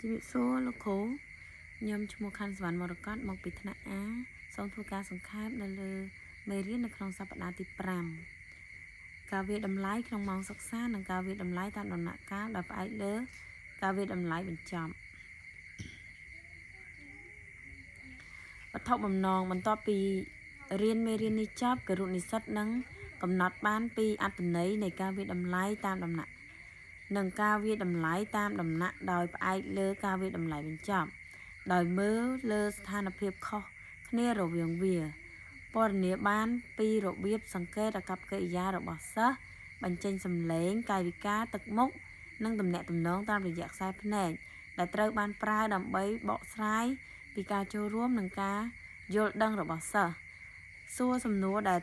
ជីវិតសួរលោកគ្រូខ្ញុំឈ្មោះខាន់សវណ្ណមរកតមកពីថ្នាក់A សូមធ្វើការសង្ខេបនៅលើមេរៀននៅក្នុងសប្តាហ៍ទី5ការវាយតម្លៃក្នុងម៉ោងសិក្សានិងការវាយតម្លៃតាមដំណាក់កាលដែលផ្អែកលើការវាយតម្លៃបញ្ចប់វត្ថុបំណងបន្ទាប់ពីរៀនមេរៀននេះចប់គរុនិស្សិតនឹងកំណត់បានពីអត្ថន័យនៃការវាយតម្លៃតាមដំណាក់និងការវាយតម្លៃតាមដំណាក់ដោយផ្អែកលើការវាយតម្លៃបញ្ចប់ដោយមើលលើស្ថានភាពខុសគ្នារវាងវាពណ៌នាបានពីរបៀបសង្កេតអាកប្បកិរិយារបស់សិស្សបញ្ចេញសំឡេងកាយវិការទឹកមុខនិងទំនាក់ទំនងតាមរយៈខ្សែភ្នែកដែលត្រូវបានប្រើដើម្បីបកស្រាយពីការចូលរួមនិងការយល់ដឹងរបស់សិស្សសួរសំណួរដែល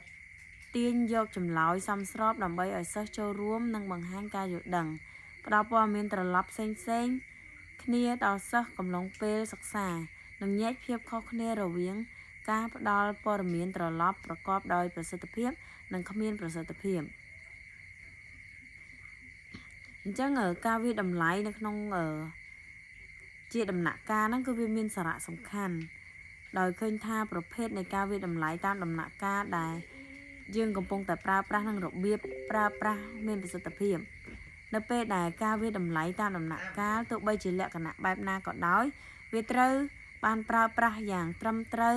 ទាញយកចម្លើយសមស្របដើម្បីឲ្យសិស្សចូលរួមនិងបង្ហាញការយល់ដឹងផ្ដល់ព័ត៌មានត្រឡប់ផ្សេងៗគ្នាដល់សិស្សកំឡុងពេលសិក្សានិងញែកភាពខុសគ្នារវាងការផ្ដល់ព័ត៌មានត្រឡប់ប្រកបដោយប្រសិទ្ធភាពនិងគ្មានប្រសិទ្ធភាពអញ្ចឹងការវាយតម្លៃនៅក្នុងជាដំណាក់កាលហ្នឹងគឺវាមានសារៈសំខាន់ដោយឃើញថាប្រភេទនៃការវាយតម្លៃតាមដំណាក់កាលដែលយើងកំពុងតែប្រើប្រាស់នឹងរបៀបប្រើប្រាស់មានប្រសិទ្ធភាពនៅពេលដែលការវាយតម្លៃតាមដំណាក់កាលទោះបីជាលក្ខណៈបែបណាក៏ដោយវាត្រូវបានប្រើប្រាស់យ៉ាងត្រឹមត្រូវ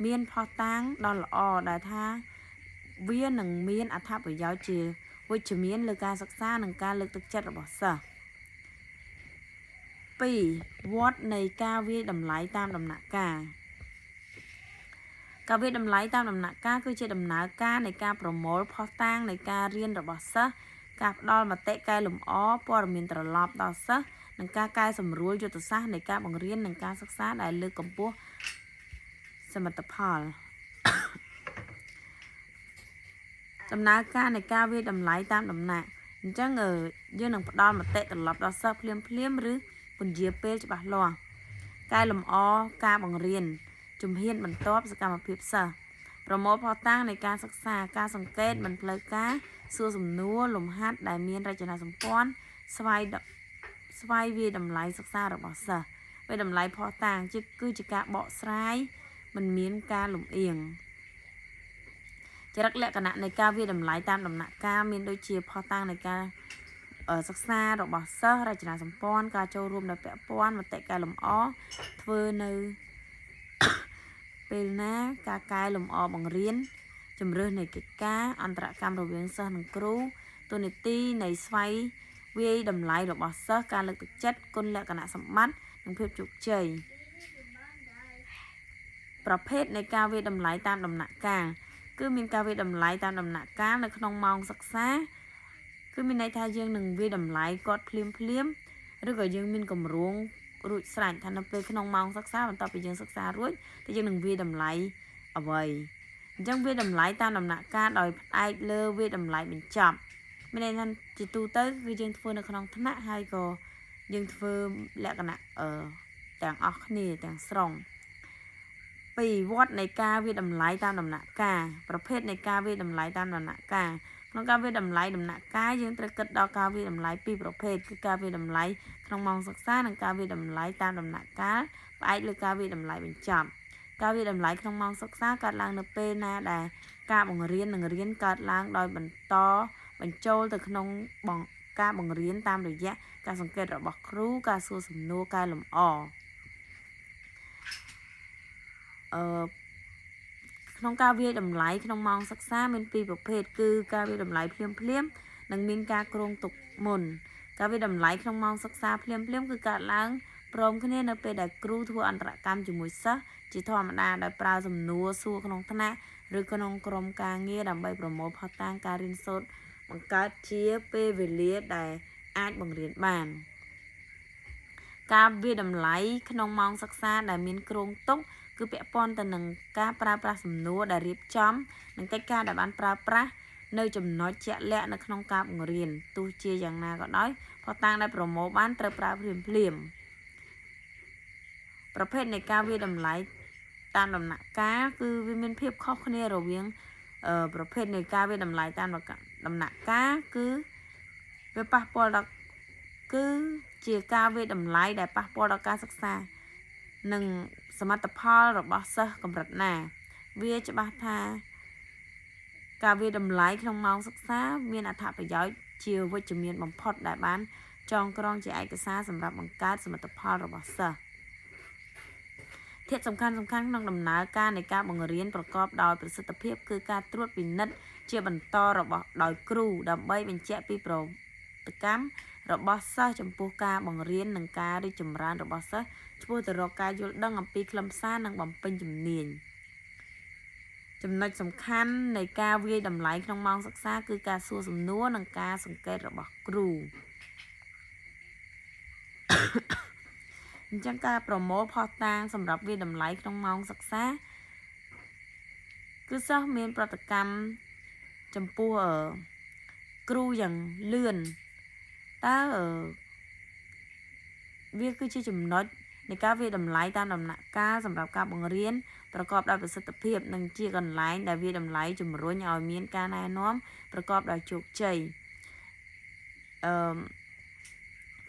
មានភស្តុតាងដ៏ល្អដែលថាវានឹងមានអត្ថប្រយោជន៍ជាវិជ្ជមានលើការសិក្សានិងការលើកទឹកចិត្តរបស់សិស្ស 2. វដ្តនៃការវាយតម្លៃតាមដំណាក់កាលការវាយតម្លៃតាមដំណាក់កាលគឺជាដំណើរការនៃការប្រមូលភស្តុតាងនៃការរៀនរបស់សិស្សការផ្ដល់មតិកែលម្អព័ត៌មានត្រឡប់ដល់សិស្សនិងការកែសម្រួលយុទ្ធសាស្ត្រនៃការបង្រៀននិងការសិក្សាដែលលើកកម្ពស់សមិទ្ធផលដំណើរការនៃការវាយតម្លៃតាមដំណាក់អញ្ចឹងយើងនឹងផ្ដល់មតិត្រឡប់ដល់សិស្សភ្លាមឬពន្យាពេលច្បាស់លាស់កែលម្អការបង្រៀនជំហានបន្ទាប់សកម្មភាពសិស្សប្រមូលភស្តុតាងនៃការសិក្សាការសង្កេតមិនផ្លូវការសួរសំណួរលំហាត់ដែលមានរចនាសម្ព័ន្ធស្វ័យវាយតម្លៃសិក្សារបស់សិស្សវាយតម្លៃភស្តុតាងគឺជាការបកស្រាយមិនមានការលំអៀងចរិតលក្ខណៈនៃការវាយតម្លៃតាមដំណាក់កាលមានដូចជាភស្តុតាងនៃការសិក្សារបស់សិស្សរចនាសម្ព័ន្ធការចូលរួមដោយពាក់ព័ន្ធមតិកែលម្អធ្វើនៅពេលណាការកែលម្អបង្រៀនជំរឿសនៃកិច្ចការអន្តរកម្មរវាងសិស្សនិងគ្រូតួនាទីនៃស្វ័យវាយតម្លៃរបស់សិស្សការលើកទឹកចិត្តគុណលក្ខណៈសម្បត្តិនិងភាពជោគជ័យប្រភេទនៃការវាយតម្លៃតាមដំណាក់កាលគឺមានការវាយតម្លៃតាមដំណាក់កាលនៅក្នុងម៉ោងសិក្សាគឺមានន័យថាយើងនឹងវាយតម្លៃគាត់ភ្លាមឬក៏យើងមានកម្រងរួចស្រេចថានៅពេលក្នុងម៉ោងសិក្សាបន្ទាប់ពីយើងសិក្សារួចthìយើងនឹងវាយតម្លៃអ្វីអញ្ចឹងវាយតម្លៃតាមដំណាក់កាលដោយផ្អែកលើវាយតម្លៃបញ្ចប់មានន័យថាជាទូទៅគឺយើងធ្វើនៅក្នុងថ្នាក់ហើយក៏យើងធ្វើលក្ខណៈទាំងអស់គ្នាទាំងស្រុង2វដ្តនៃការវាយតម្លៃតាមដំណាក់កាលប្រភេទនៃការវាយតម្លៃតាមដំណាក់កាលក្នុងការវាយតម្លៃដំណាក់កាលយើងត្រូវគិតដល់ការវាយតម្លៃពីរប្រភេទគឺការវាយតម្លៃក្នុងម៉ោងសិក្សានិងការវាយតម្លៃតាមដំណាក់កាលផ្អែកលើការវាយតម្លៃបញ្ចប់ការវាយតម្លៃក្នុងម៉ោងសិក្សាកើតឡើងនៅពេលណាដែលការបង្រៀននិងរៀនកើតឡើងដោយបន្តបញ្ចូលទៅក្នុងការបង្រៀនតាមរយៈការសង្កេតរបស់គ្រូការសួរសំណួរកែលម្អក្នុងការវាយតម្លៃក្នុងម៉ោងសិក្សាមានពីរប្រភេទគឺការវាយតម្លៃភ្លាមនិងមានការគ្រោងទុកមុនការវាយតម្លៃក្នុងម៉ោងសិក្សាភ្លាមគឺកើតឡើងព្រមគ្នានៅពេលដែលគ្រូធ្វើអន្តរកម្មជាមួយសិស្សជាធម្មតាដោយប្រើសំណួរសួរក្នុងថ្នាក់ឬក្នុងក្រុមការងារដើម្បីប្រមូលភស្តុតាងការរៀនសូត្របង្កើតជាពេលវេលាដែលអាចបង្រៀនបានការវាយតម្លៃក្នុងម៉ោងសិក្សាដែលមានគ្រោងទុកគឺពាក់ព័ន្ធទៅនឹងការប្រើប្រាស់សំណួរដែលរៀបចំនិងកិច្ចការដែលបានប្រើប្រាស់នៅចំណុចជាក់លាក់នៅក្នុងការបង្រៀនទោះជាយ៉ាងណាក៏ដោយភស្តុតាងដែលប្រមូលបានត្រូវប្រើភ្លាមប្រភេទនៃការវាយតម្លៃតាមដំណាក់កាលគឺវាមានភាពខុសគ្នារវាងប្រភេទនៃការវាយតម្លៃតាមដំណាក់កាលគឺវាប៉ះពាល់ដល់គឺ ជាការវិតម្លៃដែលប៉ះពាល់ដល់ការសិក្សានិងសមត្ថផលរបស់សិស្សកម្រិតណាវាច្បាស់ថាការវិតម្លៃក្នុងម៉ោងសិក្សាមានអត្ថប្រយោជន៍ជាវិជ្ជមានបំផុតដែលបានចងក្រងជាឯកសារសម្រាប់បង្កើតសមិទ្ធផលរបស់សិស្សធាតុសំខាន់ក្នុងដំណើរការនៃការបង្រៀនប្រកបដោយប្រសិទ្ធភាពគឺការត្រួតពិនិត្យជាបន្តរបស់ដោយគ្រូដើម្បីបញ្ជាក់ពីប្រតិកម្មរបស់សិស្សចំពោះការបង្រៀននិងការរីកចម្រើនរបស់សិស្សឆ្ពោះទៅរកការយល់ដឹងអំពីខ្លឹមសារនិងបំពេញជំនាញចំណុចសំខាន់នៃការវាយតម្លៃក្នុងម៉ោងសិក្សាគឺការសួរសំណួរនិងការសង្កេតរបស់គ្រូអញ្ចឹងការប្រមូលភស្តុតាងសម្រាប់វាយតម្លៃក្នុងម៉ោងសិក្សាគឺសិស្សមានប្រតិកម្មចំពោះគ្រូយ៉ាងលឿនតើវាគឺជាចំណុចនៃការវាយតម្លៃតាមដំណាក់កាលសម្រាប់ការបង្រៀនប្រកបដោយប្រសិទ្ធភាពនិងជាកន្លែងដែលវាយតម្លៃជំរុញឲ្យមានការណែនាំប្រកបដោយជោគជ័យ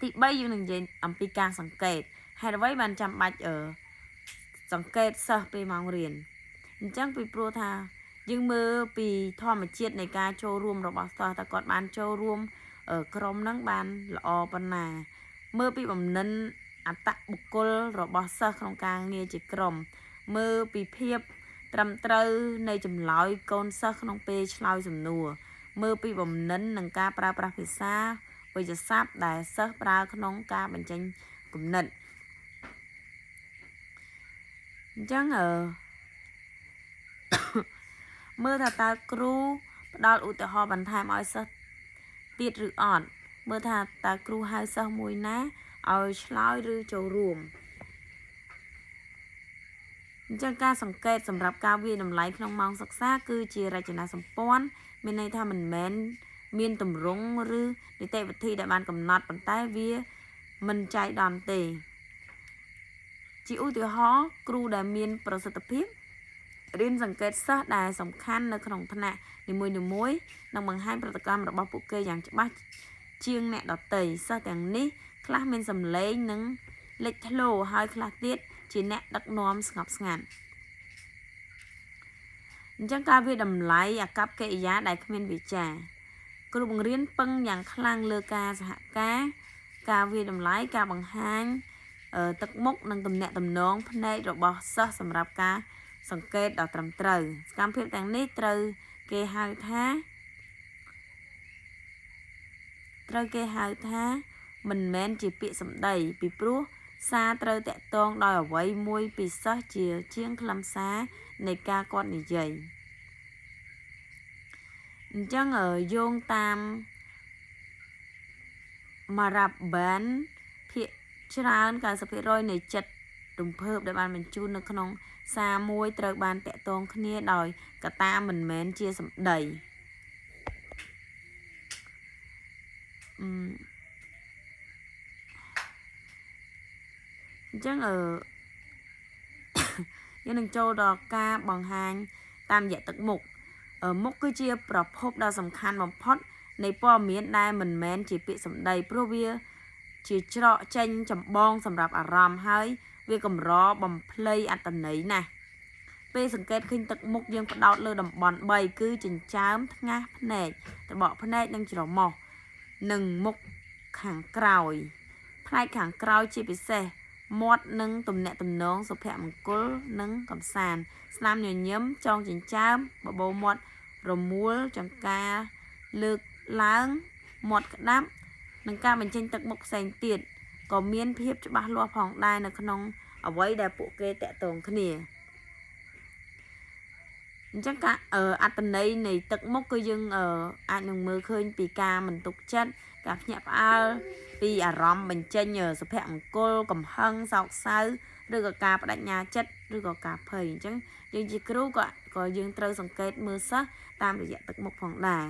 ទី3យើងនឹងនិយាយអំពីការសង្កេតហេតុអ្វីបានចាំបាច់សង្កេតសិស្សពេលម៉ោងរៀនអញ្ចឹងពីព្រោះថាយើងមើលពីធម្មជាតិនៃការចូលរួមរបស់សិស្សតើគាត់បានចូលរួមក្រុមហ្នឹងបានល្អប៉ុណ្ណាមើលពីបំណិនអត្តបុគ្គលរបស់សិស្សក្នុងការងារជាក្រុមមើលពីភាពត្រឹមត្រូវនៃចម្លើយកូនសិស្សក្នុងពេលឆ្លើយសំណួរមើលពីបំណិននិងការប្រើប្រាស់ភាសាវិទ្យាសាស្ត្រដែលសិស្សប្រើក្នុងការបញ្ចេញគំនិតអញ្ចឹងមើលថាតើគ្រូផ្ដល់ឧទាហរណ៍បន្ថែមឲ្យសិស្សទៀតឬអត់មើលថាតើគ្រូហៅសិស្សមួយណាឲ្យឆ្លើយឬចូលរួមអញ្ចឹងការសង្កេតសម្រាប់ការវាយតម្លៃក្នុងម៉ោងសិក្សាគឺជារចនាសម្ព័ន្ធមានន័យថាមិនមែនមានទម្រង់ឬនីតិវិធីដែលបានកំណត់ប៉ុន្តែវាមិនចៃដន្យទេជាឧទាហរណ៍គ្រូដែលមានប្រសិទ្ធភាពរៀនសង្កេតសិស្សដែលសំខាន់នៅក្នុងថ្នាក់នីមួយៗនិងបង្ហាញប្រតិកម្មរបស់ពួកគេយ៉ាងច្បាស់ជាងអ្នកដទៃសិស្សទាំងនេះខ្លះមានសម្លេងនិងលេចធ្លោហើយខ្លះទៀតជាអ្នកដឹកនាំស្ងប់ស្ងាត់អញ្ចឹងការវាយតម្លៃអាកប្បកិរិយាដែលគ្មានវាចាគ្រូបង្រៀនពឹងយ៉ាងខ្លាំងលើការសហការវាយតម្លៃការបង្ហាញទឹកមុខនិងទំនាក់ទំនងភ្នែករបស់សិស្សសម្រាប់ការសង្កេតដ៏ត្រឹមត្រូវសកម្មភាពទាំងនេះត្រូវគេហៅថាមិនមែនជាពាក្យសម្ដីពីព្រោះសារត្រូវតាក់ទងដោយអ្វីមួយពីសិស្សជាងខ្លឹមសារនៃការគាត់និយាយអញ្ចឹងយោងតាម Maraban ភាគច្រើន 90% នៃចិត្តរំភើបដែលបានបញ្ជូននៅក្នុងសារមួយត្រូវបានតាក់ទងគ្នាដោយកត្តាមិនមែនជាសម្ដីអញ្ចឹងយើងនឹងចូលដល់ការបង្ហាញតាមរយៈទឹកមុខមុខគឺជាប្រភពដ៏សំខាន់បំផុតនៃព័ត៌មានដែលមិនមែនជាពាក្យសម្ដីព្រោះវាជាច្រកចេញចម្បងសម្រាប់អារម្មណ៍ហើយវាកម្របំភ្លៃអត្ថន័យណាស់ពេលសង្កេតឃើញទឹកមុខយើងផ្ដោតលើតំបន់3គឺចិញ្ចើមថ្ងាសភ្នែកត្បកភ្នែកនិងច្រមុះនិងមុខខាងក្រោយផ្នែកខាងក្រោយជាពិសេសមាត់និងទំនាក់ទំនងសុភមង្គលនិងកំសាន្តស្នាមញញឹមចងចិញ្ចើមបបូរមាត់រមួលចង្ការលើកឡើងមាត់ក្តាប់និងការបញ្ចេញទឹកមុខផ្សេងទៀតក៏មានភាពច្បាស់លាស់ផងដែរនៅក្នុងអ្វីដែលពួកគេតាក់ទងគ្នាអញ្ចឹងការអត្ថន័យនៃទឹកមុខគឺយើងអាចនឹងមើលឃើញពីការមិនទុកចិត្តការភ្ញាក់ផ្អើលពីអារម្មណ៍បញ្ចេញសុភមង្គលកំហឹងសោកសៅឬក៏ការបដិញ្ញាចិត្តឬក៏ការភ័យអញ្ចឹងយើងជាគ្រូក៏យើងត្រូវសង្កេតមើលសិស្សតាមរយៈទឹកមុខផងដែរ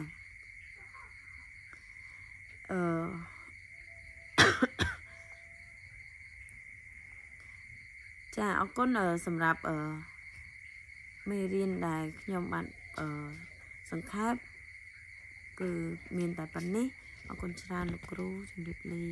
ចាអរគុណសម្រាប់មេរៀនដែលខ្ញុំបានសង្ខេបគឺមានតែប៉ុណ្នេះអរគុណច្រើនលោកគ្រូជម្រាបលា